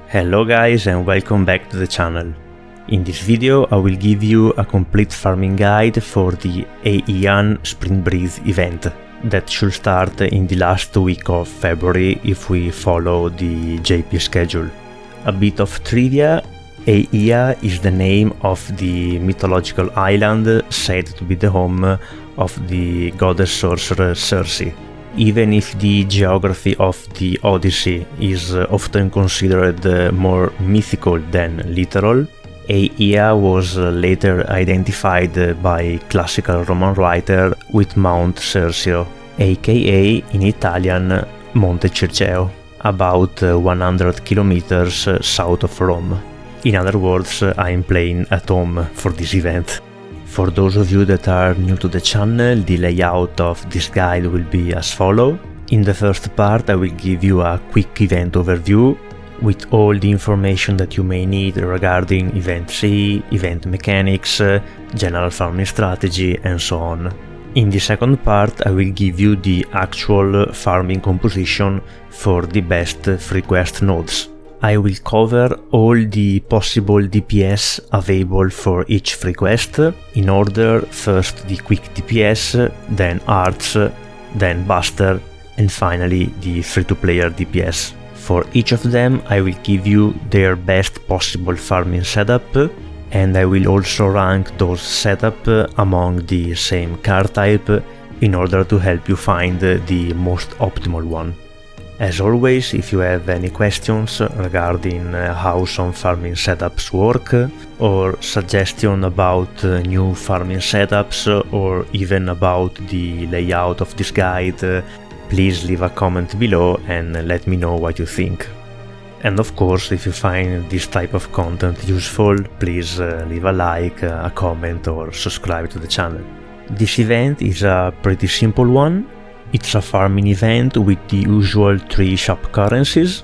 Hello guys and welcome back to the channel. In this video I will give you a complete farming guide for the Aeaean Spring Breeze event that should start in the last week of February if we follow the JP schedule. A bit of trivia: Aeaea is the name of the mythological island said to be the home of the goddess sorcerer Circe. Even if the geography of the Odyssey is often considered more mythical than literal, Aeaea was later identified by classical Roman writer with Mount Cersio, aka in Italian Monte Circeo, about 100 kilometers south of Rome. In other words, I'm playing at home for this event. For those of you that are new to the channel, the layout of this guide will be as follows. In the first part I will give you a quick event overview with all the information that you may need regarding event C, event mechanics, general farming strategy and so on. In the second part I will give you the actual farming composition for the best free quest nodes. I will cover all the possible DPS available for each free quest, in order: first the quick DPS, then arts, then buster, and finally the free-to-player DPS. For each of them I will give you their best possible farming setup, and I will also rank those setups among the same card type in order to help you find the most optimal one. As always, if you have any questions regarding how some farming setups work, or suggestion about new farming setups, or even about the layout of this guide, please leave a comment below and let me know what you think. And of course, if you find this type of content useful, please leave a like, a comment or subscribe to the channel. This event is a pretty simple one. It's a farming event with the usual 3 shop currencies,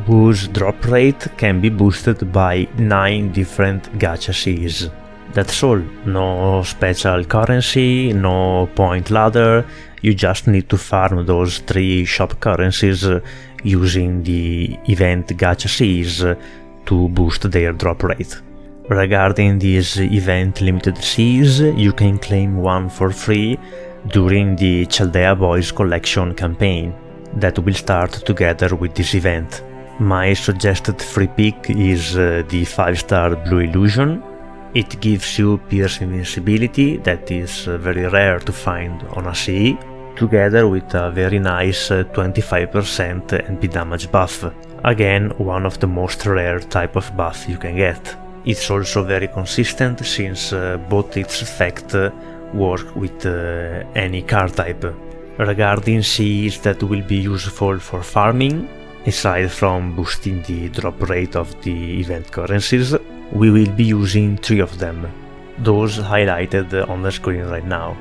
whose drop rate can be boosted by 9 different gacha Cs. That's all, no special currency, no point ladder, you just need to farm those 3 shop currencies using the event gacha Cs to boost their drop rate. Regarding these event limited Cs, you can claim one for free during the Chaldea Boys collection campaign that will start together with this event. My suggested free pick is the 5-star Blue Illusion. It gives you Pierce Invincibility that is very rare to find on a CE, together with a very nice 25% NP damage buff. Again, one of the most rare type of buff you can get. It's also very consistent since both its effect work with any card type. Regarding Cs that will be useful for farming, aside from boosting the drop rate of the event currencies, we will be using 3 of them, those highlighted on the screen right now.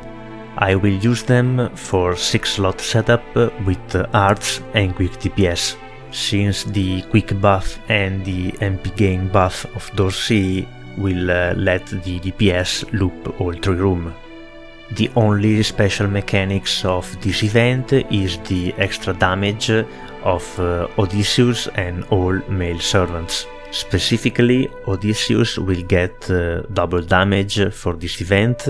I will use them for 6-slot setup with arts and quick DPS, since the quick buff and the MP gain buff of those C will let the DPS loop all 3 rooms. The only special mechanics of this event is the extra damage of Odysseus and all male servants. Specifically, Odysseus will get double damage for this event,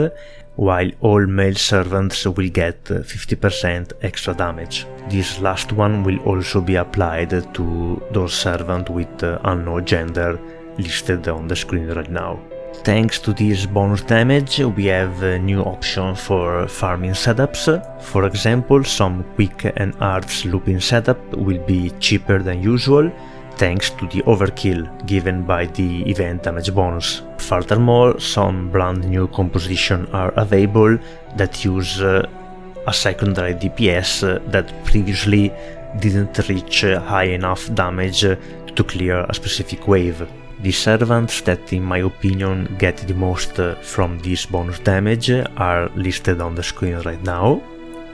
while all male servants will get 50% extra damage. This last one will also be applied to those servants with unknown gender listed on the screen right now. Thanks to this bonus damage, we have a new option for farming setups. For example, some quick and arts looping setup will be cheaper than usual, thanks to the overkill given by the event damage bonus. Furthermore, some brand new compositions are available that use a secondary DPS that previously didn't reach high enough damage to clear a specific wave. The servants that in my opinion get the most from this bonus damage are listed on the screen right now.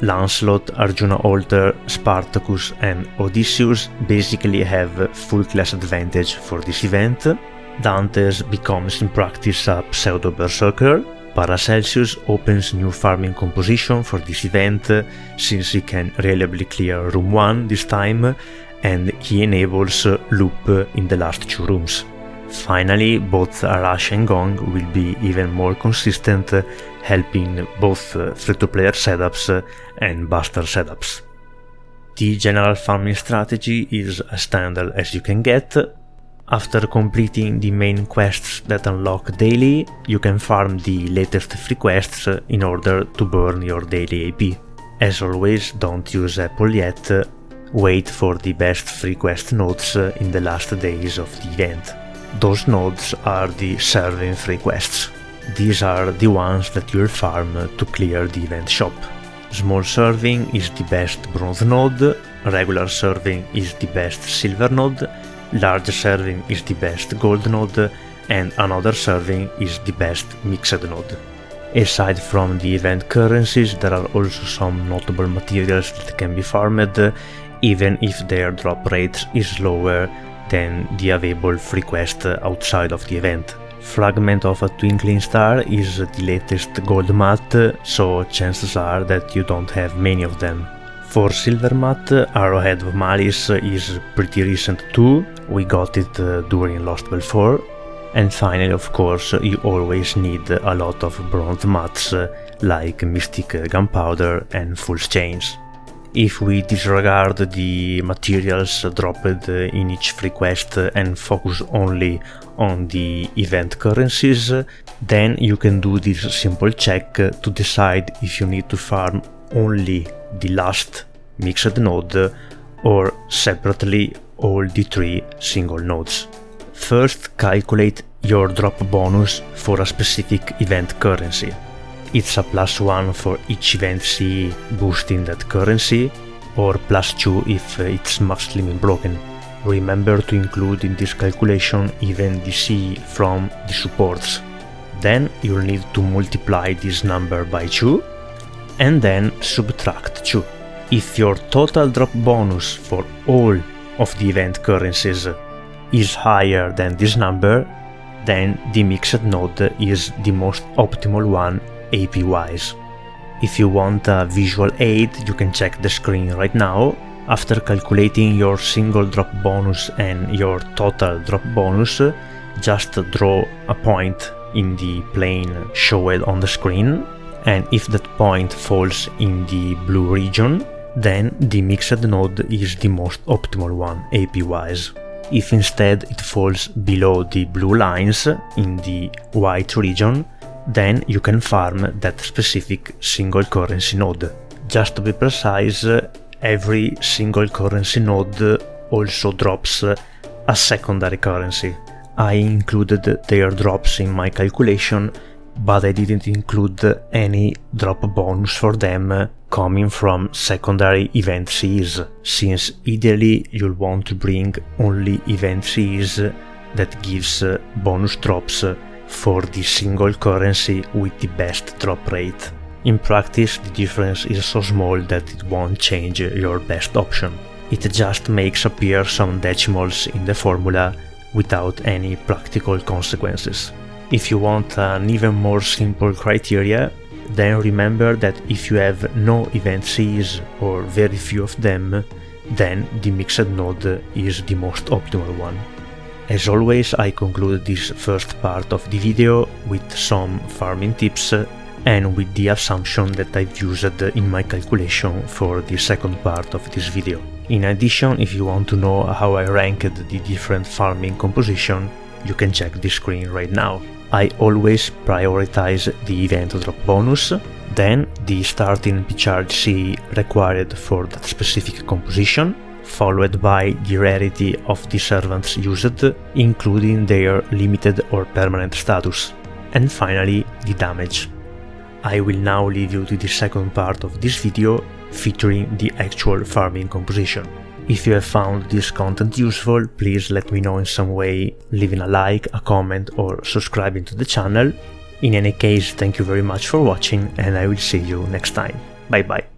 Lancelot, Arjuna Alter, Spartacus and Odysseus basically have full class advantage for this event. Dantes becomes in practice a pseudo berserker. Paracelsus opens new farming composition for this event since he can reliably clear room 1 this time, and he enables loop in the last 2 rooms. Finally, both Arash and Gong will be even more consistent, helping both free-to-player setups and Buster setups. The general farming strategy is as standard as you can get. After completing the main quests that unlock daily, you can farm the latest free quests in order to burn your daily AP. As always, don't use Apple yet, wait for the best free quest nodes in the last days of the event. Those nodes are the serving free quests. These are the ones that you'll farm to clear the event shop. Small serving is the best bronze node, regular serving is the best silver node, large serving is the best gold node, and another serving is the best mixed node. Aside from the event currencies, there are also some notable materials that can be farmed, even if their drop rate is lower than the available free quest outside of the event. Fragment of a Twinkling Star is the latest gold mat, so chances are that you don't have many of them. For silver mat, Arrowhead of Malice is pretty recent too, we got it during Lost Well 4. And finally, of course, you always need a lot of bronze mats like Mystic Gunpowder and Fool's Chains. If we disregard the materials dropped in each free quest and focus only on the event currencies, then you can do this simple check to decide if you need to farm only the last mixed node or separately all the 3 single nodes. First, calculate your drop bonus for a specific event currency. It's a +1 for each event CE boosting that currency, or +2 if it's mostly broken. Remember to include in this calculation even the CE from the supports. Then you'll need to multiply this number by 2 and then subtract 2. If your total drop bonus for all of the event currencies is higher than this number, then the mixed node is the most optimal one AP wise. If you want a visual aid, you can check the screen right now. After calculating your single drop bonus and your total drop bonus, just draw a point in the plane showed on the screen, and if that point falls in the blue region, then the mixed node is the most optimal one AP wise. If instead it falls below the blue lines in the white region, then you can farm that specific single currency node. Just to be precise, every single currency node also drops a secondary currency. I included their drops in my calculation, but I didn't include any drop bonus for them coming from secondary event CEs, since ideally you'll want to bring only event CEs that gives bonus drops for the single currency with the best drop rate. In practice, the difference is so small that it won't change your best option. It just makes appear some decimals in the formula without any practical consequences. If you want an even more simple criteria, then remember that if you have no event CEs or very few of them, then the mixed node is the most optimal one. As always, I conclude this first part of the video with some farming tips and with the assumption that I've used in my calculation for the second part of this video. In addition, if you want to know how I ranked the different farming composition, you can check the screen right now. I always prioritize the event drop bonus, then the starting P-Charge CE required for that specific composition, followed by the rarity of the servants used, including their limited or permanent status, and finally the damage. I will now leave you to the second part of this video featuring the actual farming composition. If you have found this content useful, please let me know in some way, leaving a like, a comment or subscribing to the channel. In any case, thank you very much for watching and I will see you next time. Bye bye.